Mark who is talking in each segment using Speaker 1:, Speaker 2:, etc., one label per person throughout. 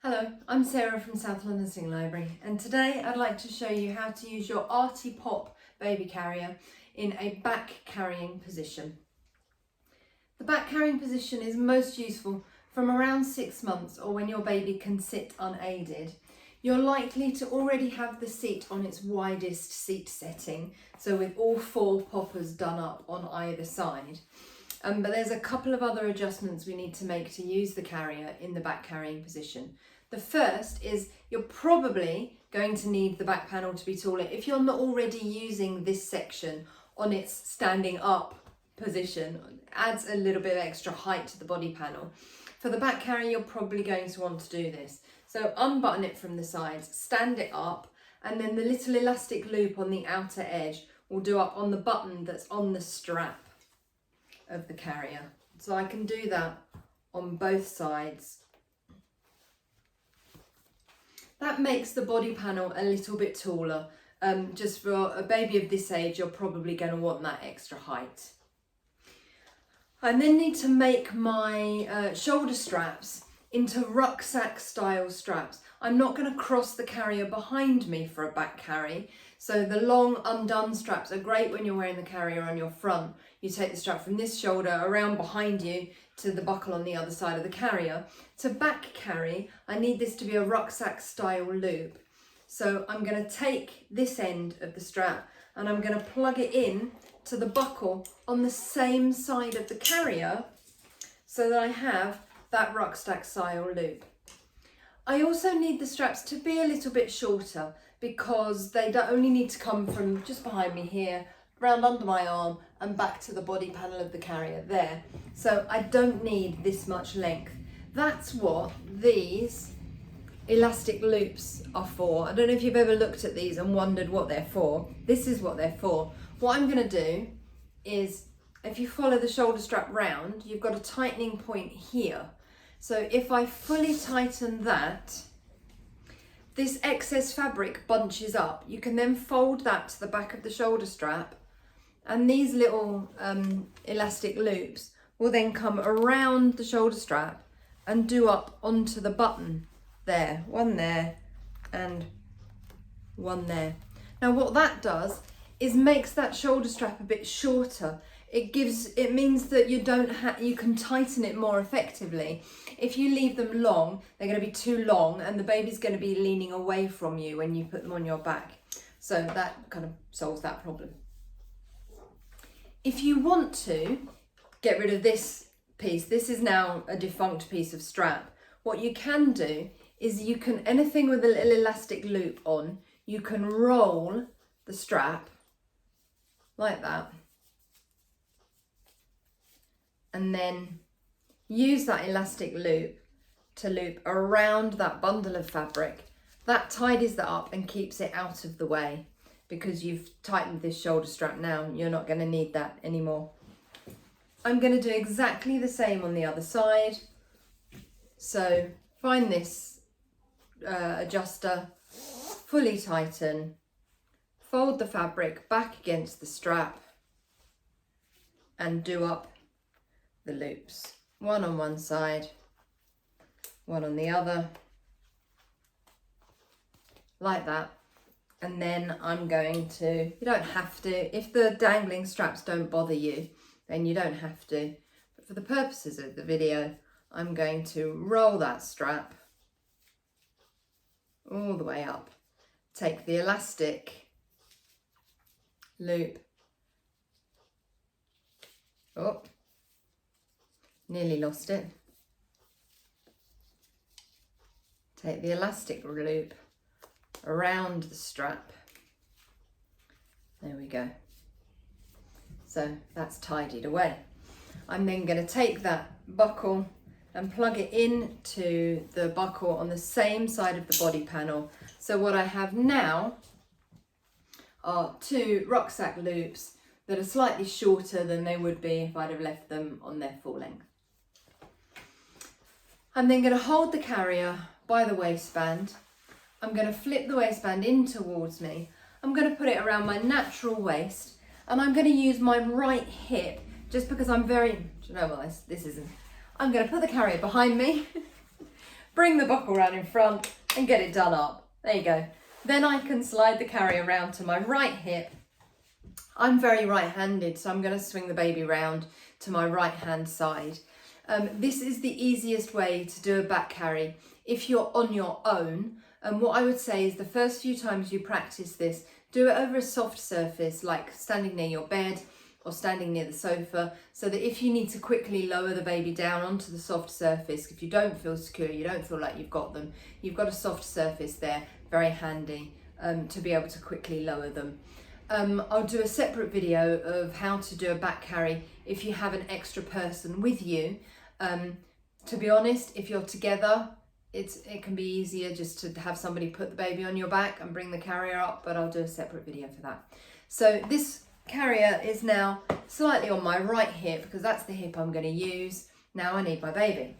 Speaker 1: Hello, I'm Sarah from South London Sing Library, and today I'd like to show you how to use your Artipoppe baby carrier in a back carrying position. The back carrying position is most useful from around 6 months or when your baby can sit unaided. You're likely to already have the seat on its widest seat setting, so with all 4 poppers done up on either side. But there's a couple of other adjustments we need to make to use the carrier in the back carrying position. The first is you're probably going to need the back panel to be taller if you're not already using this section on its standing up position. It adds a little bit of extra height to the body panel. For the back carrier, you're probably going to want to do this. So unbutton it from the sides, stand it up, and then the little elastic loop on the outer edge will do up on the button that's on the strap of the carrier. So I can do that on both sides. That makes the body panel a little bit taller. Just for a baby of this age, you're probably going to want that extra height. I then need to make my shoulder straps into rucksack style straps. I'm not going to cross the carrier behind me for a back carry. So the long undone straps are great when you're wearing the carrier on your front. You take the strap from this shoulder around behind you to the buckle on the other side of the carrier. To back carry, I need this to be a rucksack style loop. So I'm going to take this end of the strap and I'm going to plug it in to the buckle on the same side of the carrier so that I have that rucksack style loop. I also need the straps to be a little bit shorter because they don't only need to come from just behind me here, round under my arm and back to the body panel of the carrier there. So I don't need this much length. That's what these elastic loops are for. I don't know if you've ever looked at these and wondered what they're for. This is what they're for. What I'm going to do is, if you follow the shoulder strap round, you've got a tightening point here. So if I fully tighten that, this excess fabric bunches up. You can then fold that to the back of the shoulder strap, and these little elastic loops will then come around the shoulder strap and do up onto the button there, one there and one there. Now what that does is makes that shoulder strap a bit shorter. It means that you can tighten it more effectively. If you leave them long, they're going to be too long and the baby's going to be leaning away from you when you put them on your back. So that kind of solves that problem. If you want to get rid of this piece, this is now a defunct piece of strap. What you can do is anything with a little elastic loop on, you can roll the strap like that. And then use that elastic loop to loop around that bundle of fabric. That tidies that up and keeps it out of the way because you've tightened this shoulder strap now. You're not going to need that anymore. I'm going to do exactly the same on the other side. So find this adjuster, fully tighten, fold the fabric back against the strap and do up the loops. One on one side, one on the other, like that. And then I'm going to, you don't have to, if the dangling straps don't bother you, then you don't have to. But for the purposes of the video, I'm going to roll that strap all the way up. Take the elastic loop. Oh, nearly lost it. Take the elastic loop around the strap. There we go. So that's tidied away. I'm then going to take that buckle and plug it into the buckle on the same side of the body panel. So what I have now are 2 rucksack loops that are slightly shorter than they would be if I'd have left them on their full length. I'm then going to hold the carrier by the waistband. I'm going to flip the waistband in towards me. I'm going to put it around my natural waist and I'm going to use my right hip just because I'm very, do you know what, this isn't. I'm going to put the carrier behind me, bring the buckle round in front and get it done up. There you go. Then I can slide the carrier around to my right hip. I'm very right-handed, so I'm going to swing the baby round to my right-hand side. This is the easiest way to do a back carry if you're on your own. And what I would say is the first few times you practice this, do it over a soft surface, like standing near your bed or standing near the sofa, so that if you need to quickly lower the baby down onto the soft surface, if you don't feel secure, you don't feel like you've got them, you've got a soft surface there, very handy to be able to quickly lower them. I'll do a separate video of how to do a back carry if you have an extra person with you. To be honest, if you're together, it can be easier just to have somebody put the baby on your back and bring the carrier up, but I'll do a separate video for that. So this carrier is now slightly on my right hip because that's the hip I'm going to use. Now I need my baby.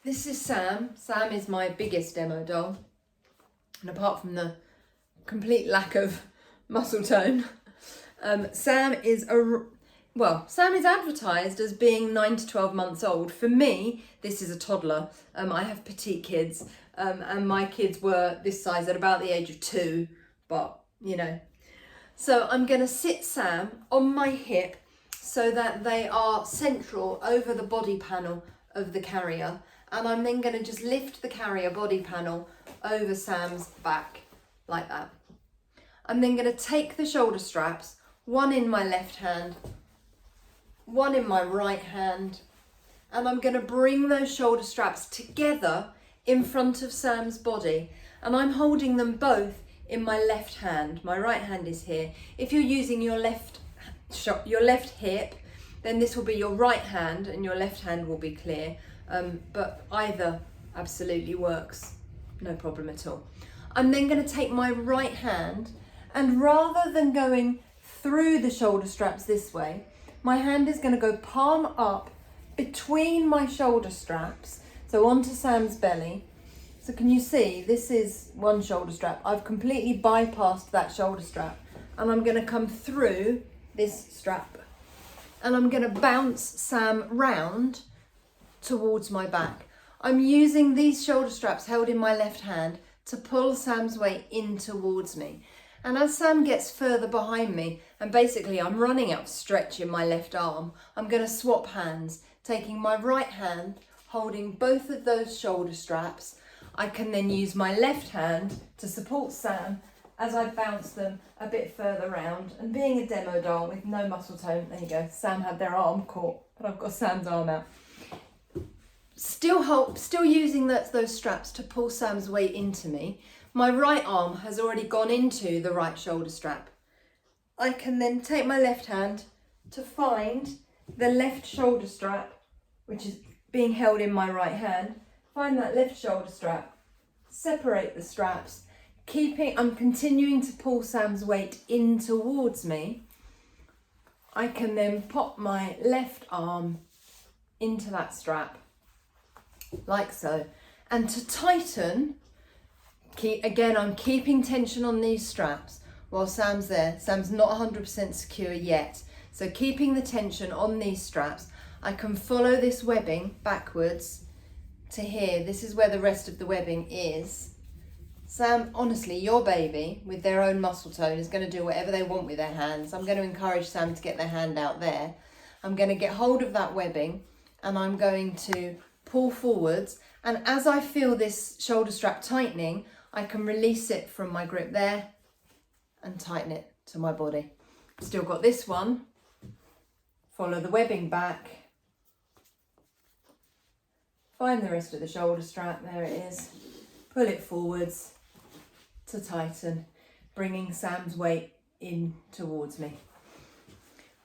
Speaker 1: This is Sam. Sam is my biggest demo doll. And apart from the complete lack of muscle tone, Sam is advertised as being 9 to 12 months old. For me, this is a toddler. I have petite kids, and my kids were this size at about the age of 2, but you know. So I'm going to sit Sam on my hip so that they are central over the body panel of the carrier, and I'm then going to just lift the carrier body panel over Sam's back like that. I'm then going to take the shoulder straps, one in my left hand, one in my right hand, and I'm going to bring those shoulder straps together in front of Sam's body, and I'm holding them both in my left hand. My right hand is here. If you're using your left hip, then this will be your right hand and your left hand will be clear, but either absolutely works, no problem at all. I'm then going to take my right hand, and rather than going through the shoulder straps this way, my hand is going to go palm up between my shoulder straps, so onto Sam's belly. So can you see, this is one shoulder strap. I've completely bypassed that shoulder strap, and I'm going to come through this strap, and I'm going to bounce Sam round towards my back. I'm using these shoulder straps held in my left hand to pull Sam's weight in towards me. And as Sam gets further behind me, and basically I'm running out of stretch in my left arm, I'm going to swap hands, taking my right hand, holding both of those shoulder straps. I can then use my left hand to support Sam as I bounce them a bit further round. And being a demo doll with no muscle tone, there you go, Sam had their arm caught, but I've got Sam's arm out. Still using those straps to pull Sam's weight into me. My right arm has already gone into the right shoulder strap. I can then take my left hand to find the left shoulder strap, which is being held in my right hand. Find that left shoulder strap, separate the straps, I'm continuing to pull Sam's weight in towards me. I can then pop my left arm into that strap, like so. And to tighten, I'm keeping tension on these straps while Sam's there. Sam's not 100% secure yet. So keeping the tension on these straps, I can follow this webbing backwards to here. This is where the rest of the webbing is. Sam, honestly, your baby with their own muscle tone is going to do whatever they want with their hands. I'm going to encourage Sam to get their hand out there. I'm going to get hold of that webbing and I'm going to pull forwards. And as I feel this shoulder strap tightening, I can release it from my grip there and tighten it to my body. Still got this one. Follow the webbing back. Find the rest of the shoulder strap, there it is. Pull it forwards to tighten, bringing Sam's weight in towards me.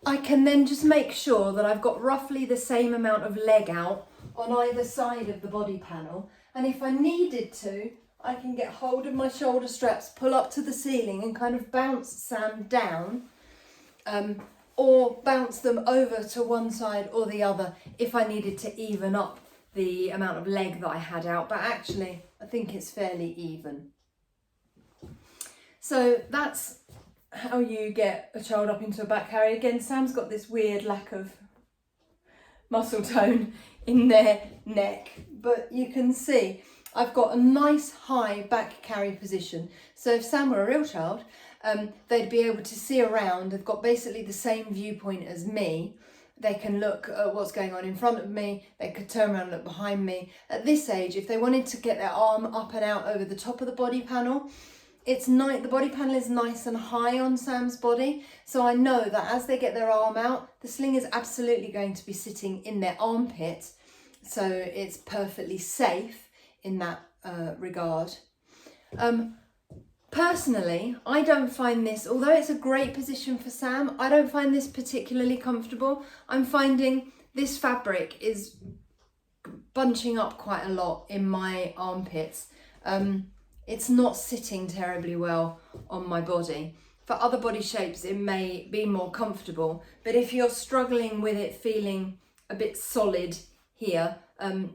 Speaker 1: I can then just make sure that I've got roughly the same amount of leg out on either side of the body panel. And if I needed to, I can get hold of my shoulder straps, pull up to the ceiling and kind of bounce Sam down, or bounce them over to one side or the other if I needed to even up the amount of leg that I had out. But actually, I think it's fairly even. So that's how you get a child up into a back carry. Again, Sam's got this weird lack of muscle tone in their neck. But you can see I've got a nice high back carry position. So if Sam were a real child, they'd be able to see around. They've got basically the same viewpoint as me. They can look at what's going on in front of me. They could turn around and look behind me. At this age, if they wanted to get their arm up and out over the top of the body panel, it's nice. The body panel is nice and high on Sam's body. So I know that as they get their arm out, the sling is absolutely going to be sitting in their armpit. So it's perfectly safe in that regard. Personally, I don't find this, although it's a great position for Sam, I don't find this particularly comfortable. I'm finding this fabric is bunching up quite a lot in my armpits. It's not sitting terribly well on my body. For other body shapes, it may be more comfortable, but if you're struggling with it feeling a bit solid here,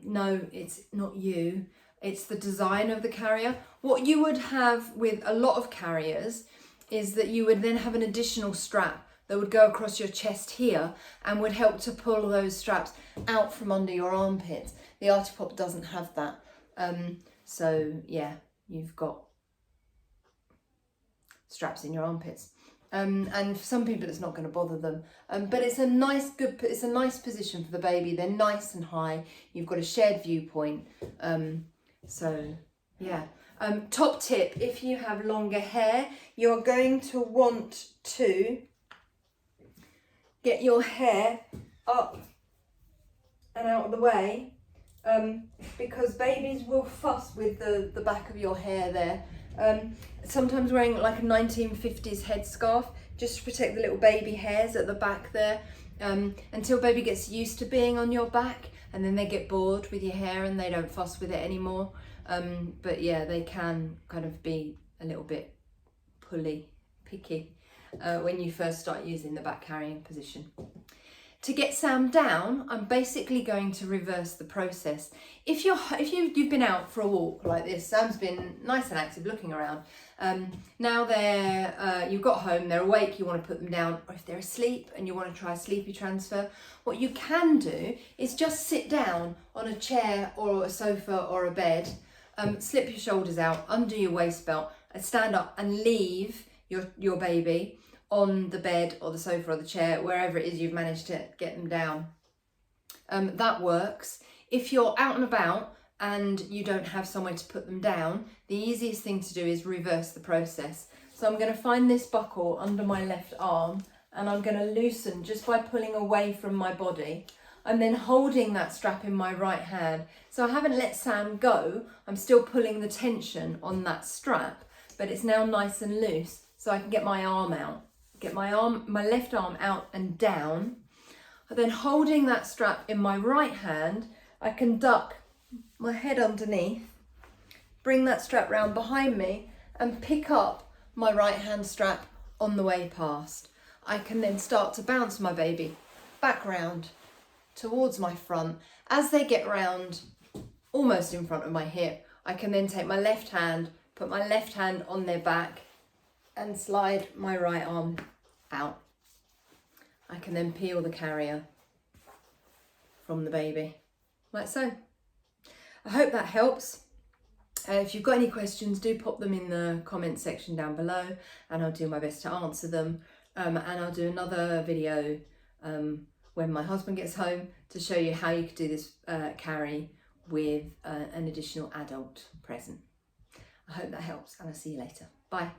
Speaker 1: no, it's not you. It's the design of the carrier. What you would have with a lot of carriers is that you would then have an additional strap that would go across your chest here and would help to pull those straps out from under your armpits. The Artipoppe doesn't have that. So yeah, you've got straps in your armpits. And for some people it's not going to bother them. But it's a nice position for the baby. They're nice and high. You've got a shared viewpoint. So yeah, top tip, if you have longer hair, you're going to want to get your hair up and out of the way, because babies will fuss with the back of your hair there. Sometimes wearing like a 1950s headscarf just to protect the little baby hairs at the back there, until baby gets used to being on your back. And then they get bored with your hair and they don't fuss with it anymore. But yeah, they can kind of be a little bit picky when you first start using the back carrying position. To get Sam down, I'm basically going to reverse the process. If you've been out for a walk like this, Sam's been nice and active looking around. Now you've got home, they're awake, you want to put them down, or if they're asleep and you want to try a sleepy transfer, what you can do is just sit down on a chair or a sofa or a bed, slip your shoulders out, undo your waist belt, and stand up and leave your baby on the bed or the sofa or the chair, wherever it is you've managed to get them down. That works. If you're out and about and you don't have somewhere to put them down, the easiest thing to do is reverse the process. So I'm going to find this buckle under my left arm and I'm going to loosen just by pulling away from my body. I'm then holding that strap in my right hand. So I haven't let Sam go. I'm still pulling the tension on that strap, but it's now nice and loose so I can get my arm out. Get my left arm out and down. And then holding that strap in my right hand, I can duck my head underneath, bring that strap round behind me and pick up my right hand strap on the way past. I can then start to bounce my baby back round towards my front. As they get round almost in front of my hip, I can then take my left hand, put my left hand on their back and slide my right arm out. I can then peel the carrier from the baby, like so. I hope that helps. If you've got any questions, do pop them in the comments section down below and I'll do my best to answer them. And I'll do another video when my husband gets home to show you how you could do this carry with an additional adult present. I hope that helps and I'll see you later. Bye.